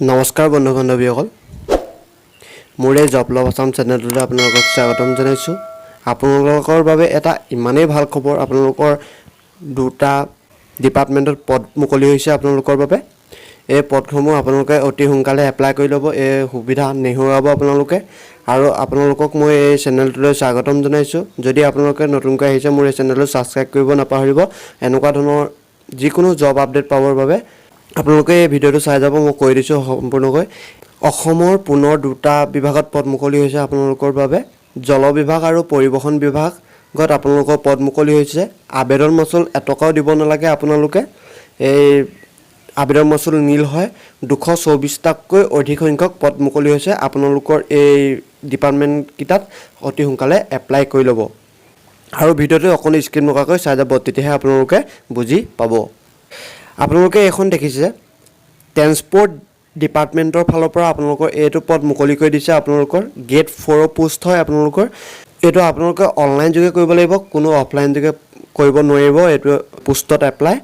নমস্কাৰ বন্ধু বান্ধৱীসকল মোৰ এই জব লভ আছাম চেনেলটোলৈ আপোনালোকক স্বাগতম জনাইছোঁ। আপোনালোকৰ বাবে এটা ইমানেই ভাল খবৰ, আপোনালোকৰ দুটা ডিপাৰ্টমেণ্টত পদ মুকলি হৈছে আপোনালোকৰ বাবে। এই পদসমূহ আপোনালোকে অতি সোনকালে এপ্লাই কৰি ল'ব, এই সুবিধা নেহেৰুৱাব আপোনালোকে। আৰু আপোনালোকক মই এই চেনেলটোলৈ স্বাগতম জনাইছোঁ। যদি আপোনালোকে নতুনকৈ আহিছে মোৰ এই চেনেলটো ছাবস্ক্ৰাইব কৰিব নাপাহৰিব। এনেকুৱা ধৰণৰ যিকোনো জব আপডেট পাবৰ বাবে আপোনালোকে এই ভিডিঅ'টো চাই যাব। মই কৈ দিছোঁ সম্পূৰ্ণকৈ। অসমৰ পুনৰ দুটা বিভাগত পদ মুকলি হৈছে আপোনালোকৰ বাবে। জল বিভাগ আৰু পৰিবহণ বিভাগত আপোনালোকৰ পদ মুকলি হৈছে। আবেদন মাচুল এটকাও দিব নালাগে আপোনালোকে। এই আবেদন মাচুল নীল হয়। 224টাতকৈ অধিক সংখ্যক পদ মুকলি হৈছে। আপোনালোকৰ এই ডিপাৰ্টমেণ্টকেইটাত অতি সোনকালে এপ্লাই কৰি ল'ব। আৰু ভিডিঅ'টো অকণো স্কিপ নকৰাকৈ চাই যাব, তেতিয়াহে আপোনালোকে বুজি পাব। আপোনালোকে এইখন দেখিছে ট্ৰেন্সপৰ্ট ডিপাৰ্টমেণ্টৰ ফালৰ পৰা আপোনালোকৰ এইটো পদ মুকলি কৰি দিছে। আপোনালোকৰ গ্ৰেড 4 পোষ্ট হয়। আপোনালোকৰ এইটো আপোনালোকে অনলাইন যোগে কৰিব লাগিব, কোনো অফলাইন যোগে কৰিব নোৱাৰিব। এইটো পোষ্টত এপ্লাই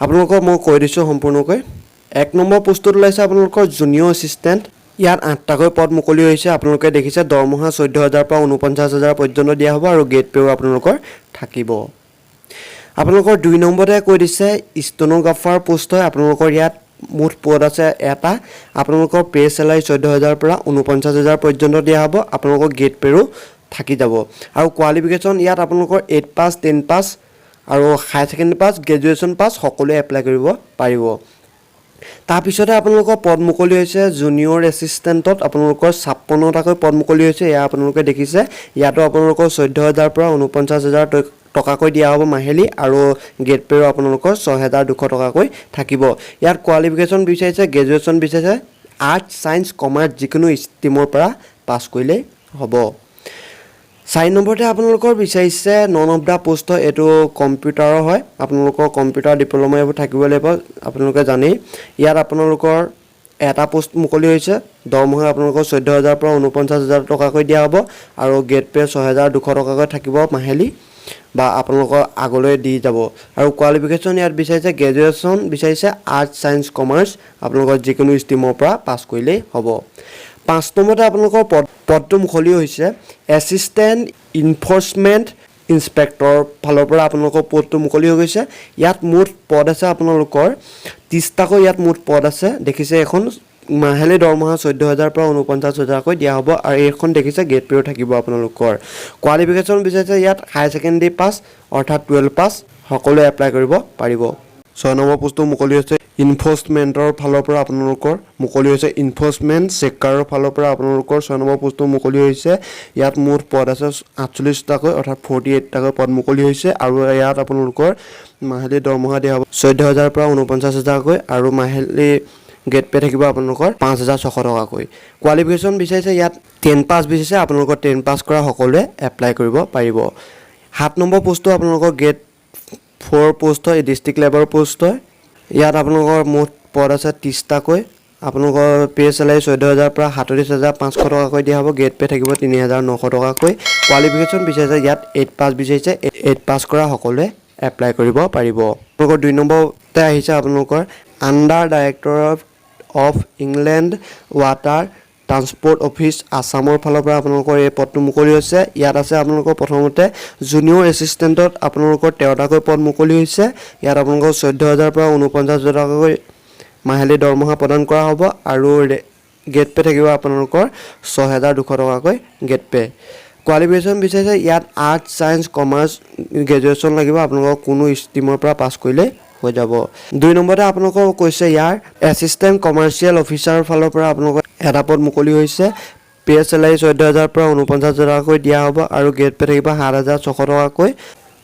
আপোনালোকক মই কৈ দিছোঁ সম্পূৰ্ণকৈ। 1 নম্বৰ পোষ্টত ওলাইছে আপোনালোকৰ জুনিয়ৰ এছিষ্টেণ্ট। ইয়াত 8টাকৈ পদ মুকলি হৈছে। আপোনালোকে দেখিছে দৰমহা 14,000 পৰা 49,000 পৰ্যন্ত দিয়া হ'ব আৰু গ্ৰেড পেও আপোনালোকৰ থাকিব। আপোনালোকৰ 2 নম্বৰতে কৈ দিছে ষ্টেনোগ্ৰাফাৰ পোষ্ট হয়। আপোনালোকৰ ইয়াত মুঠ পদ আছে এটা। আপোনালোকৰ পে চেলাৰী 14,000 পৰা 49,000 পৰ্যন্ত দিয়া হ'ব। আপোনালোকৰ গ্ৰেড পেৰো থাকি যাব। আৰু কোৱালিফিকেশ্যন ইয়াত আপোনালোকৰ 8 পাছ, 10 পাছ আৰু higher secondary pass, graduation pass সকলোৱে এপ্লাই কৰিব পাৰিব। তাৰপিছতে আপোনালোকৰ পদ মুকলি হৈছে জুনিয়ৰ এছিষ্টেণ্টত। আপোনালোকৰ 56টাকৈ পদ মুকলি হৈছে। এয়া আপোনালোকে দেখিছে। ইয়াতো আপোনালোকৰ 14,000 পৰা 49,000 টকাকৈ দিয়া হ'ব মাহিলী আৰু গ্ৰেড পেৰো আপোনালোকৰ 6,200 টকাকৈ থাকিব। ইয়াত কোৱালিফিকেশ্যন বিচাৰিছে, গ্ৰেজুৱেশ্যন বিচাৰিছে, আৰ্টছ, ছায়েন্স, কমাৰ্চ যিকোনো ষ্ট্ৰীমৰ পৰা পাছ কৰিলেই হ'ব। 4 নম্বৰতে আপোনালোকৰ বিচাৰিছে নন অফ দ্য পোষ্ট হয়। এইটো কম্পিউটাৰৰ হয়। আপোনালোকৰ কম্পিউটাৰ ডিপ্ল'মা এইবোৰ থাকিব লাগিব, আপোনালোকে জানেই। ইয়াত আপোনালোকৰ এটা পোষ্ট মুকলি হৈছে। দৰমহা আপোনালোকৰ 14,000 পৰা 49,000 টকাকৈ দিয়া হ'ব আৰু গ্ৰেড পে 6,200 টকাকৈ থাকিব মাহিলী বা আপোনালোকৰ আগলৈ দি যাব। আৰু কোৱালিফিকেশ্যন ইয়াত বিচাৰিছে গ্ৰেজুৱেশ্যন বিচাৰিছে, আৰ্টছ, ছায়েন্স, কমাৰ্চ আপোনালোকৰ যিকোনো ষ্ট্ৰীমৰ পৰা পাছ কৰিলেই হ'ব। 5 নম্বৰতে আপোনালোকৰ পদটো মুকলি হৈছে এছিষ্টেণ্ট ইনফৰ্চমেণ্ট ইনস্পেক্টৰৰ ফালৰ পৰা আপোনালোকৰ পদটো মুকলি হৈ গৈছে। ইয়াত মুঠ পদ আছে আপোনালোকৰ 30টাকৈ ইয়াত মুঠ পদ আছে। দেখিছে এখন মাহিলী দৰমহা 14,000 পৰা 49,000কৈ দিয়া হ'ব আৰু এইখন দেখিছে গ্ৰেড পেও থাকিব আপোনালোকৰ। কোৱালিফিকেশ্যন বিচাৰিছে ইয়াত হায়াৰ ছেকেণ্ডেৰী পাছ অৰ্থাৎ 12 পাছ সকলোৱে এপ্লাই কৰিব পাৰিব। 6 নম্বৰ পোষ্টটো মুকলি হৈছে ইনফৰ্চমেণ্টৰ ফালৰ পৰা আপোনালোকৰ মুকলি হৈছে। ইনফৰ্চমেণ্ট চেকাৰৰ ফালৰ পৰা আপোনালোকৰ 6 নম্বৰ পোষ্টটো মুকলি হৈছে। ইয়াত মুঠ পদ আছে 48টাকৈ অৰ্থাৎ 48টাকৈ পদ মুকলি হৈছে আৰু ইয়াত আপোনালোকৰ মাহিলী দৰমহা দিয়া হ'ব 14,000 পৰা 49,000কৈ আৰু মাহিলী গ্ৰেড পে থাকিব আপোনালোকৰ 5,600 টকাকৈ। কোৱালিফিকেশ্যন বিচাৰিছে ইয়াত 10 পাছ বিচাৰিছে। আপোনালোকৰ 10 পাছ কৰা সকলোৱে এপ্লাই কৰিব পাৰিব। 7 নম্বৰ পোষ্টটো আপোনালোকৰ গ্ৰেড 4 পোষ্ট হয়, ডিষ্ট্ৰিক্ট লেভেলৰ পোষ্ট হয়। ইয়াত আপোনালোকৰ মুঠ পদ আছে 30টাকৈ। আপোনালোকৰ পে চেলাৰী 14,000 পৰা 37,500 টকাকৈ দিয়া হ'ব। গ্ৰেড পে থাকিব 3,900 টকাকৈ। কোৱালিফিকেশ্যন বিচাৰিছে ইয়াত 8 পাছ বিচাৰিছে। 8 পাছ কৰা সকলোৱে এপ্লাই কৰিব পাৰিব। আপোনালোকৰ 2 নম্বৰতে আহিছে আপোনালোকৰ under director of inland water transport office আছামৰ ফালৰ পৰা আপোনালোকৰ এই পদটো মুকলি হৈছে। ইয়াত আছে আপোনালোকৰ প্ৰথমতে জুনিয়ৰ এছিষ্টেণ্টত আপোনালোকৰ 13টাকৈ পদ মুকলি হৈছে। ইয়াত আপোনালোকৰ 14,000 পৰা 49,000 টকাকৈ মাহিলী দৰমহা প্ৰদান কৰা হ'ব আৰু গ্ৰেড পে থাকিব আপোনালোকৰ 6,200 টকাকৈ গ্ৰেড পে। কোৱালিফিকেশ্যন বিচাৰিছে ইয়াত আৰ্টছ, ছায়েন্স, কমাৰ্চ, গ্ৰেজুৱেশ্যন লাগিব। আপোনালোকৰ কোনো ষ্ট্ৰীমৰ পৰা পাছ কৰিলেই হৈ যাব। 2 নম্বৰতে আপোনালোকক কৈছে ইয়াৰ এছিষ্টেণ্ট কমাৰ্চিয়েল অফিচাৰৰ ফালৰ পৰা আপোনালোকৰ এটা পদ মুকলি হৈছে। পে চেলাৰী 14,000 পৰা 49,000 টকাকৈ দিয়া হ'ব আৰু গ্ৰেড পে থাকিব 7,600 টকাকৈ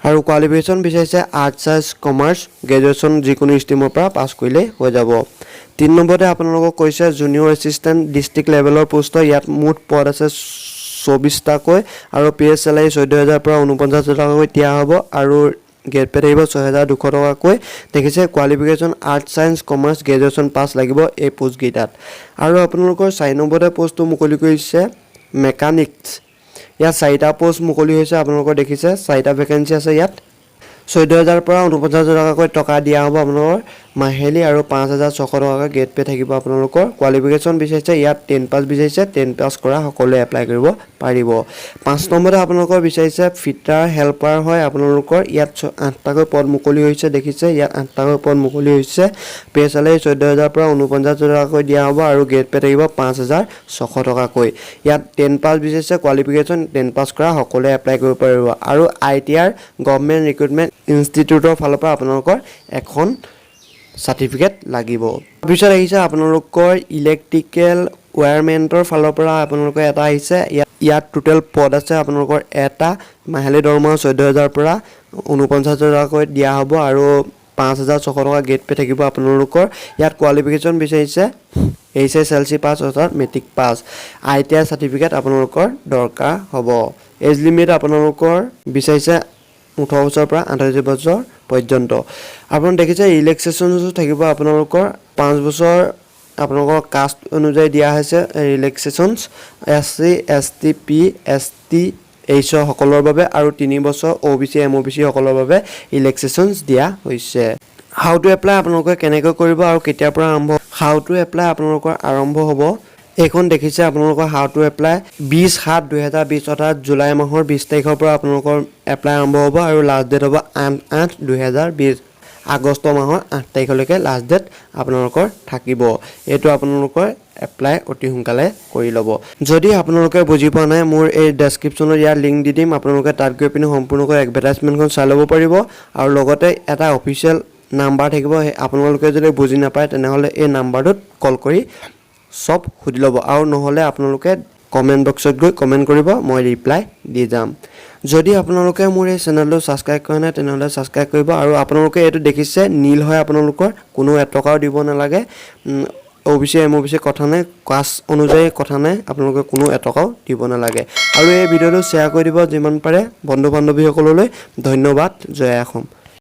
আৰু কোৱালিফিকেশ্যন বিচাৰিছে আৰ্টছ, ছায়েন্স, কমাৰ্চ, গ্ৰেজুৱেশ্যন যিকোনো ষ্ট্ৰীমৰ পৰা পাছ কৰিলেই হৈ যাব। 3 নম্বৰতে আপোনালোকক কৈছে জুনিয়ৰ এছিষ্টেণ্ট ডিষ্ট্ৰিক্ট লেভেলৰ পোষ্ট। ইয়াত মুঠ পদ আছে 24টাকৈ আৰু পে চেলাৰী 14,000 পৰা 49,000 টকাকৈ দিয়া হ'ব আৰু গ্ৰেড পে থাকিব 6,200 টকাকৈ। দেখিছে qualification arts, science, commerce, graduation pass লাগিব এই পোষ্টকেইটাত। আৰু আপোনালোকৰ 4 নম্বৰতে পোষ্টটো মুকলি কৰিছে মেকানিক্স। ইয়াত 4টা পোষ্ট মুকলি হৈছে। আপোনালোকৰ দেখিছে 4টা ভেকেঞ্চি আছে ইয়াত। 14,000 পৰা 49,000 টকাকৈ টকা দিয়া হ'ব আপোনালোকৰ মাহিলী আৰু 5,600 টকাকৈ গেট পে থাকিব আপোনালোকৰ কোৱালিফিকেশ্যন বিচাৰিছে ইয়াত 10 পাছ বিচাৰিছে 10 পাছ কৰা সকলোৱে এপ্লাই কৰিব পাৰিব 5 নম্বৰতে আপোনালোকৰ বিচাৰিছে ফিটাৰ হেল্পাৰ হয় আপোনালোকৰ ইয়াত 8টাকৈ পদ মুকলি হৈছে দেখিছে ইয়াত 8টাকৈ পদ মুকলি হৈছে পে চেলাৰী 14,000 পৰা 49,000 টকাকৈ দিয়া হ'ব আৰু গেট পে থাকিব 5,600 টকাকৈ ইয়াত 10 পাছ বিচাৰিছে কোৱালিফিকেশ্যন 10 পাছ কৰা সকলোৱে এপ্লাই কৰিব পাৰিব আৰু ITR গভৰ্ণমেণ্ট ৰিক্ৰুটমেণ্ট ইনষ্টিটিউটৰ ফালৰ পৰা আপোনালোকৰ এখন সাৰ্টিফিকেট লাগিব পিছত আহিছে আপোনালোকৰ ইলেক্ট্ৰিকেল ওয়্যাৰমেণ্টৰ ফালৰ পৰা আপোনালোকৰ এটা আহিছে ইয়াত টোটেল পদ আছে আপোনালোকৰ এটা মাহিলী দৰমহা 14,000 পৰা 49,000 টকাকৈ দিয়া হ'ব আৰু 5,600 টকা গেট পে থাকিব আপোনালোকৰ ইয়াত কোৱালিফিকেশ্যন বিচাৰিছে HSLC পাছ অৰ্থাৎ মেট্ৰিক পাছ ITR সাৰ্টিফিকেট আপোনালোকৰ দৰকাৰ হ'ব এজ লিমিট আপোনালোকৰ বিচাৰিছে 18 বছৰৰ পৰা 28 বছৰ পৰ্যন্ত আপোনালোকে দেখিছে ৰিলেক্সেশ্যনছো থাকিব আপোনালোকৰ 5 বছৰ আপোনালোকৰ কাষ্ট অনুযায়ী দিয়া হৈছে ৰিলেক্সেশ্যনছ SC ST PST এইচৰ সকলৰ বাবে আৰু 3 বছৰ OBC MOBC সকলৰ বাবে ৰিলেক্সেশ্যনছ দিয়া হৈছে হাউ টু এপ্লাই আপোনালোকে কেনেকৈ কৰিব আৰু কেতিয়াৰ পৰা আৰম্ভ হাউ টু এপ্লাই আপোনালোকৰ আৰম্ভ হ'ব এইখন দেখিছে আপোনালোকৰ হাউ টু এপ্লাই 20/7/2020 অৰ্থাৎ জুলাই মাহৰ 20 তাৰিখৰ পৰা আপোনালোকৰ এপ্লাই আৰম্ভ হ'ব আৰু লাষ্ট ডেট হ'ব 8/8/2020 আগষ্ট মাহৰ 8 তাৰিখলৈকে লাষ্ট ডেট আপোনালোকৰ থাকিব এইটো আপোনালোকৰ এপ্লাই অতি সোনকালে কৰি ল'ব যদি আপোনালোকে বুজি পোৱা নাই মোৰ এই ডেসক্ৰিপচনত ইয়াৰ লিংক দি দিম আপোনালোকে তাত গৈ পিনে সম্পূৰ্ণকৈ এডভাৰটাইজমেণ্টখন চাই ল'ব পাৰিব আৰু লগতে এটা অফিচিয়েল নাম্বাৰ থাকিব আপোনালোকে যদি বুজি নাপায় তেনেহ'লে এই নাম্বাৰটোত কল কৰি সব সুধি ল'ব আৰু নহ'লে আপোনালোকে কমেণ্ট বক্সত গৈ কমেণ্ট কৰিব মই ৰিপ্লাই দি যাম যদি আপোনালোকে মোৰ এই চেনেলটো সাবস্ক্ৰাইব কৰা নাই তেনেহ'লে সাবস্ক্ৰাইব কৰিব আৰু আপোনালোকে এইটো দেখিছে নীল হয় আপোনালোকৰ কোনো এটকাও দিব নালাগে OBC MOBC কথা নাই কাষ্ট অনুযায়ী কথা নাই আপোনালোকে কোনো এটকাও দিব নালাগে আৰু এই ভিডিঅ'টো শ্বেয়াৰ কৰি দিব যিমান পাৰে বন্ধু বান্ধৱীসকললৈ ধন্যবাদ জয় অসম